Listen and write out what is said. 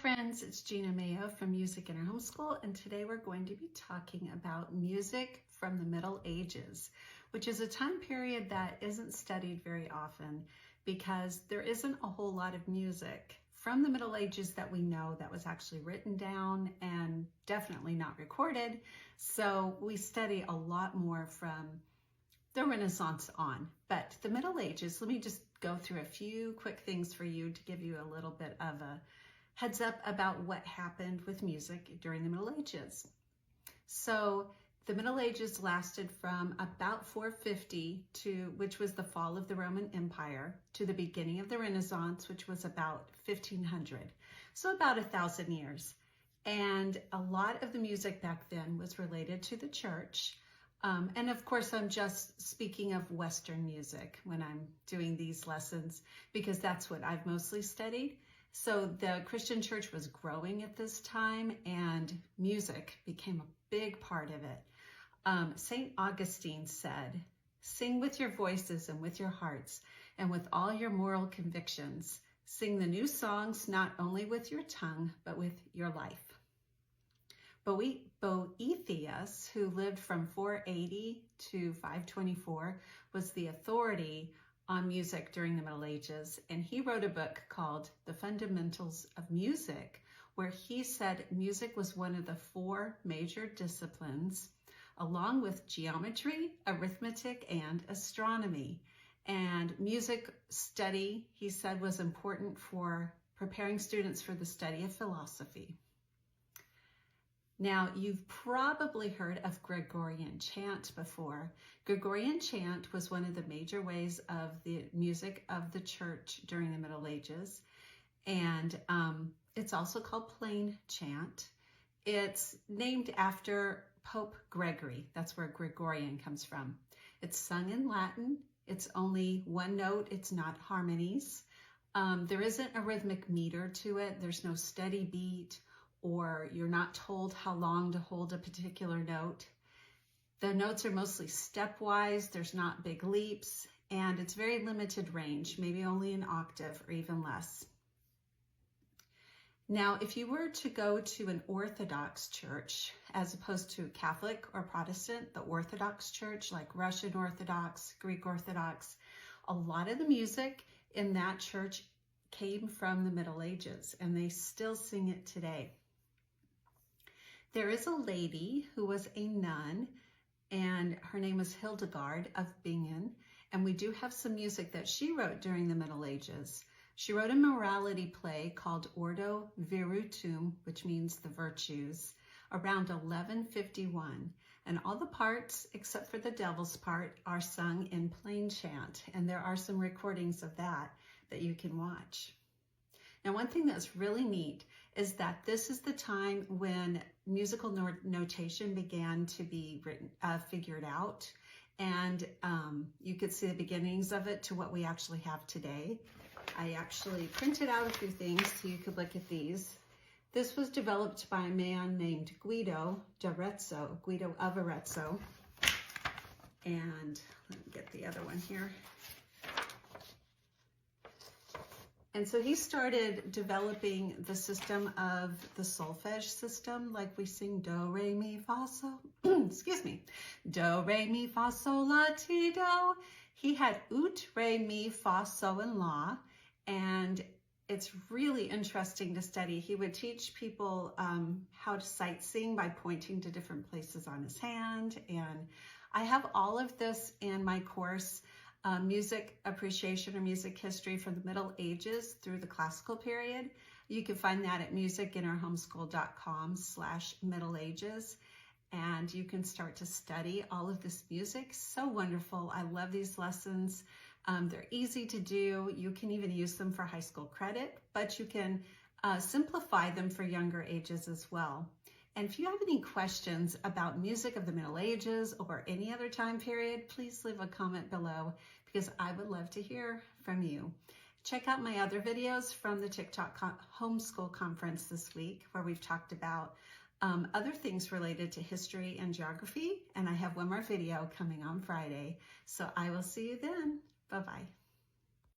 friends, it's Gina Mayo from Music in Our Homeschool, and today we're going to be talking about music from the Middle Ages, which is a time period that isn't studied very often because there isn't a whole lot of music from the Middle Ages that we know that was actually written down and definitely not recorded. So we study a lot more from the Renaissance on. But the Middle Ages, let me just go through a few quick things for you to give you a little bit of a heads up about what happened with music during the Middle Ages. So the Middle Ages lasted from about 450 to, which was the fall of the Roman Empire, to the beginning of the Renaissance, which was about 1500. So about 1,000 years. And a lot of the music back then was related to the church. And of course, I'm just speaking of Western music when I'm doing these lessons, because that's what I've mostly studied. So the Christian church was growing at this time and music became a big part of it. St. Augustine said, "Sing with your voices and with your hearts and with all your moral convictions. Sing the new songs not only with your tongue, but with your life." Boethius, who lived from 480 to 524, was the authority on music during the Middle Ages, and he wrote a book called The Fundamentals of Music, where he said music was one of the 4 major disciplines, along with geometry, arithmetic, and astronomy. And music study, he said, was important for preparing students for the study of philosophy. Now, you've probably heard of Gregorian chant before. Gregorian chant was one of the major ways of the music of the church during the Middle Ages. And it's also called plain chant. It's named after Pope Gregory. That's where Gregorian comes from. It's sung in Latin. It's only one note. It's not harmonies. There isn't a rhythmic meter to it. There's no steady beat, or you're not told how long to hold a particular note. The notes are mostly stepwise, there's not big leaps, and it's very limited range, maybe only an octave or even less. Now, if you were to go to an Orthodox church, as opposed to Catholic or Protestant, the Orthodox church, like Russian Orthodox, Greek Orthodox, a lot of the music in that church came from the Middle Ages, and they still sing it today. There is a lady who was a nun, and her name was Hildegard of Bingen, and we do have some music that she wrote during the Middle Ages. She wrote a morality play called Ordo Virtutum, which means the virtues, around 1151, and all the parts, except for the devil's part, are sung in plain chant, and there are some recordings of that you can watch. Now, one thing that's really neat is that this is the time when musical notation began to be figured out, and you could see the beginnings of it to what we actually have today. I actually printed out a few things so you could look at these. This was developed by a man named Guido of Arezzo, and let me get the other one here. And so he started developing the system of the solfege system, like we sing do, re, mi, fa, sol, excuse me, do, re, mi, fa, sol, la, ti, do. He had ut, re, mi, fa, sol, and la, and it's really interesting to study. He would teach people how to sight sing by pointing to different places on his hand, and I have all of this in my course, Music Appreciation or Music History from the Middle Ages through the Classical Period. You can find that at musicinourhomeschool.com/Middle Ages, and you can start to study all of this music. So wonderful. I love these lessons. They're easy to do. You can even use them for high school credit, but you can simplify them for younger ages as well. And if you have any questions about music of the Middle Ages or any other time period, please leave a comment below, because I would love to hear from you. Check out my other videos from the TikTok Homeschool Conference this week, where we've talked about other things related to history and geography. And I have one more video coming on Friday. So I will see you then. Bye-bye.